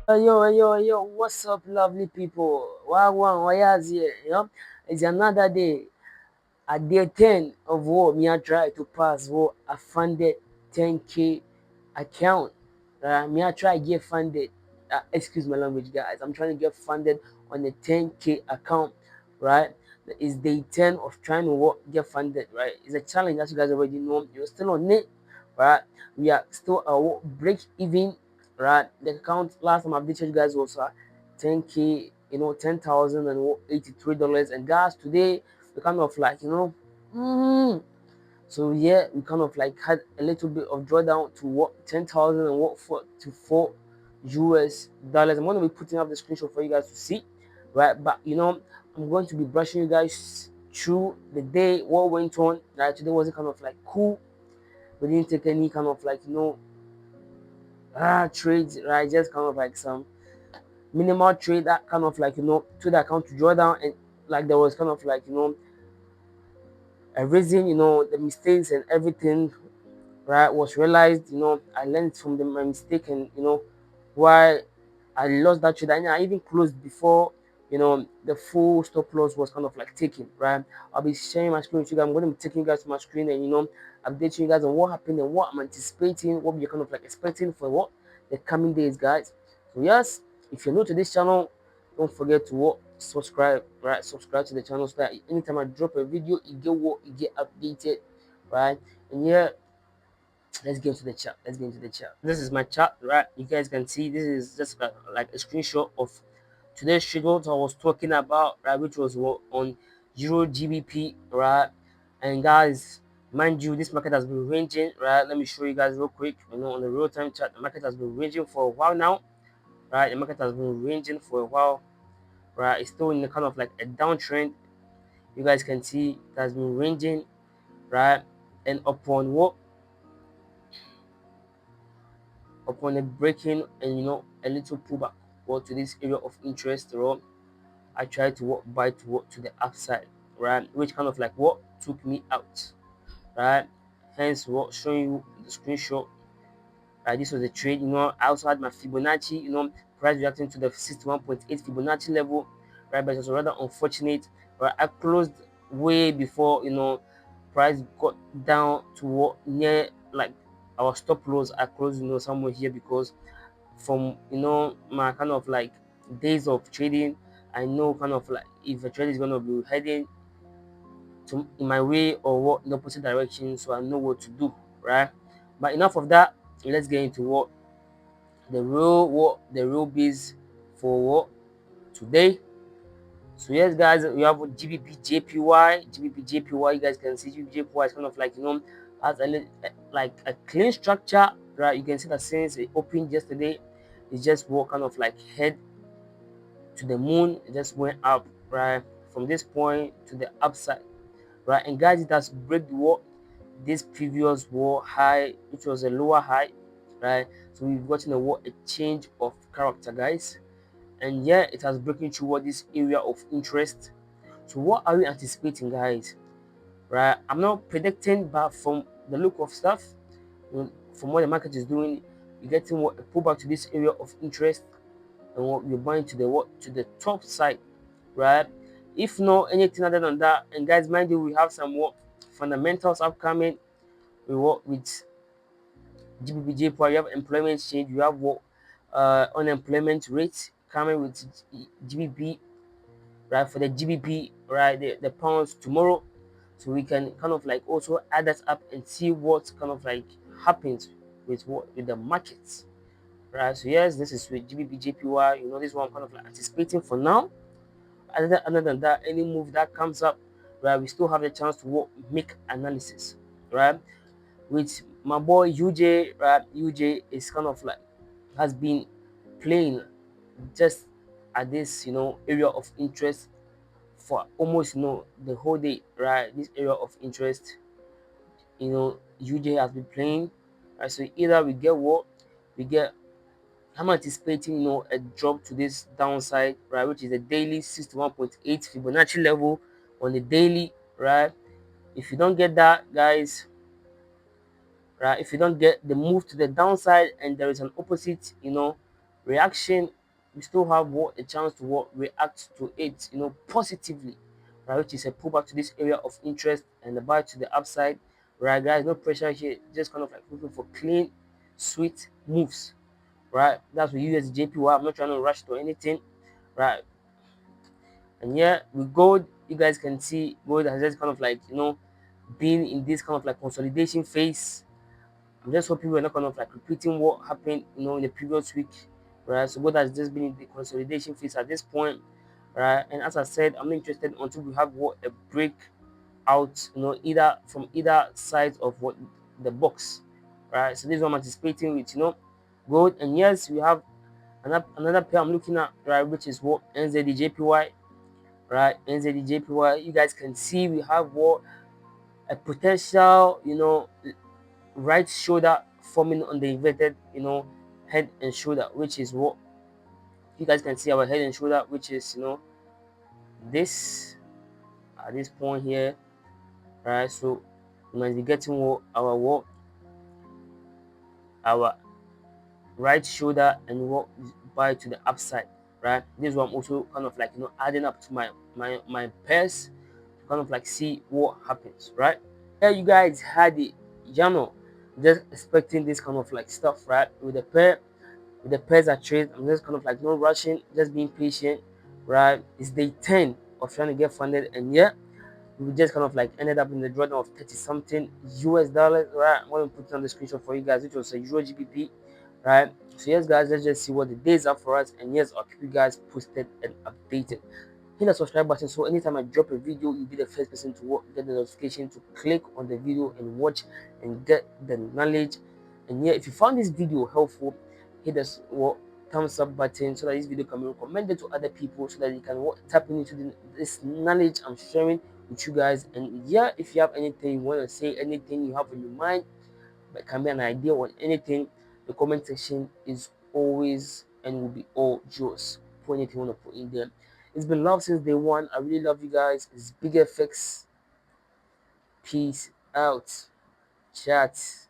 Yo, what's up, lovely people? Wagwan, Wayaz here. It's another day. At day 10 of what me I try to pass what a funded 10K account. Me I try get funded. Excuse my language, guys. I'm trying to get funded on the 10K account, right? It's day 10 of trying to get funded, right? It's a challenge, as you guys already know. You're still on it, right? We are still break even, right? The account last time I updated you guys was 10K, 10,083 dollars. And guys, today we kind of like, so yeah, we kind of like had a little bit of drawdown to what 10,000 and what for to $4. I'm going to be putting up the screenshot for you guys to see, right? But I'm going to be brushing you guys through the day, what went on. Right, today was kind of like cool. We didn't take any kind of like trades, right? Just kind of like some minimal trade that kind of like to the account to draw down, and like there was kind of like a reason, the mistakes and everything, right, was realized. I learned from my mistake, and why I lost that trade. And I even closed before the full stop loss was kind of like taken, right? I'll be sharing my screen with you guys. I'm going to be taking you guys to my screen and updating you guys on what happened and what I'm anticipating, what we're kind of like expecting for what the coming days, guys. So yes, if you're new to this channel, don't forget to subscribe, right? Subscribe to the channel so that anytime I drop a video, you get updated, right? And yeah, let's get into the chat. Let's get into the chat. This is my chat, right? You guys can see this is just like a screenshot of today's trade what I was talking about, right? Which was on Euro GBP, right? And guys, mind you, this market has been ranging, right? Let me show you guys real quick. On the real time chart, the market has been ranging for a while now, right? The market has been ranging for a while, right? It's still in the kind of like a downtrend. You guys can see it has been ranging, right? And upon a breaking and a little pullback to this area of interest, I tried to buy to the upside, right? Which kind of like took me out, right? Hence what showing you the screenshot, right? This was a trade. I also had my Fibonacci, price reacting to the 61.8 Fibonacci level, right? But it was rather unfortunate, right? I closed way before price got down to near like our stop loss. I closed somewhere here because from my kind of like days of trading, I know kind of like if a trade is going to be heading to in my way or in the opposite direction, so I know what to do, right? But enough of that. Let's get into the real biz for today. So yes, guys, we have GBP JPY. GBP JPY. You guys can see GBP JPY is kind of like has like a clean structure, right? You can see that since it opened yesterday, it's just kind of like head to the moon. It just went up, right, from this point to the upside, right? And guys, it has break this previous high, which was a lower high, right? So we've gotten a change of character, guys. And yeah, it has broken through this area of interest. So what are we anticipating, guys? Right, I'm not predicting, but from the look of stuff, from what the market is doing, you're getting a pullback to this area of interest, and what you're buying to the top side, right? If not anything other than that, and guys, mind you, we have some fundamentals upcoming. We work with GBP you have employment change, you have unemployment rate coming with GBP, right? For the GBP, right, the pounds tomorrow, so we can kind of like also add that up and see what kind of like happens with the markets, right? So yes, this is with GBP JPY. This one I'm kind of like anticipating for now. Other than that, any move that comes up, right, we still have the chance to make analysis, right? With my boy UJ, right? UJ is kind of like has been playing just at this area of interest for almost the whole day, right? This area of interest, UJ has been playing, right? So either we get we get. I'm anticipating a drop to this downside, right, which is the daily 61.8 Fibonacci level on the daily, right? If you don't get that, guys, right, if you don't get the move to the downside and there is an opposite reaction, we still have what a chance to what react to it, positively, right? Which is a pullback to this area of interest and a buy to the upside, right, guys? No pressure here, just kind of like looking for clean, sweet moves, right? That's with USJPY. I'm not trying to rush to anything, right? And yeah, with gold, you guys can see gold has just kind of like been in this kind of like consolidation phase. I'm just hoping we're not kind of like repeating what happened, in the previous week, right? So gold has just been in the consolidation phase at this point, right? And as I said, I'm not interested until we have what a break out, either from either side of what the box, right? So this is what I'm anticipating with, gold. And yes, we have another pair I'm looking at, right, which is what NZDJPY, right? NZDJPY. You guys can see we have what a potential, right shoulder forming on the inverted, head and shoulder, which is what you guys can see our head and shoulder, which is this at this point here, right? So we might be getting our right shoulder and what by to the upside, right? This is what I'm also kind of like adding up to my pairs to kind of like see what happens, right? Yeah, you guys had it, just expecting this kind of like stuff, right? With the pairs I trade, I'm just kind of like no rushing, just being patient, right? It's day 10 of trying to get funded, and yeah, we just kind of like ended up in the drawdown of 30 something US dollars, right? I'm going to put it on the screenshot for you guys, which was a Euro GBP, right? So yes, guys, let's just see what the days are for us, and yes, I'll keep you guys posted and updated. Hit the subscribe button so anytime I drop a video, you'll be the first person to get the notification to click on the video and watch and get the knowledge. And yeah, if you found this video helpful, hit the thumbs up button so that this video can be recommended to other people so that you can tap into this knowledge I'm sharing with you guys. And yeah, if you have anything you want to say, anything you have in your mind, but can be an idea or anything, the comment section is always and will be all yours. Put anything you want to put in there. It's been love since day one. I really love you guys. It's Big FX. Peace out. Chat.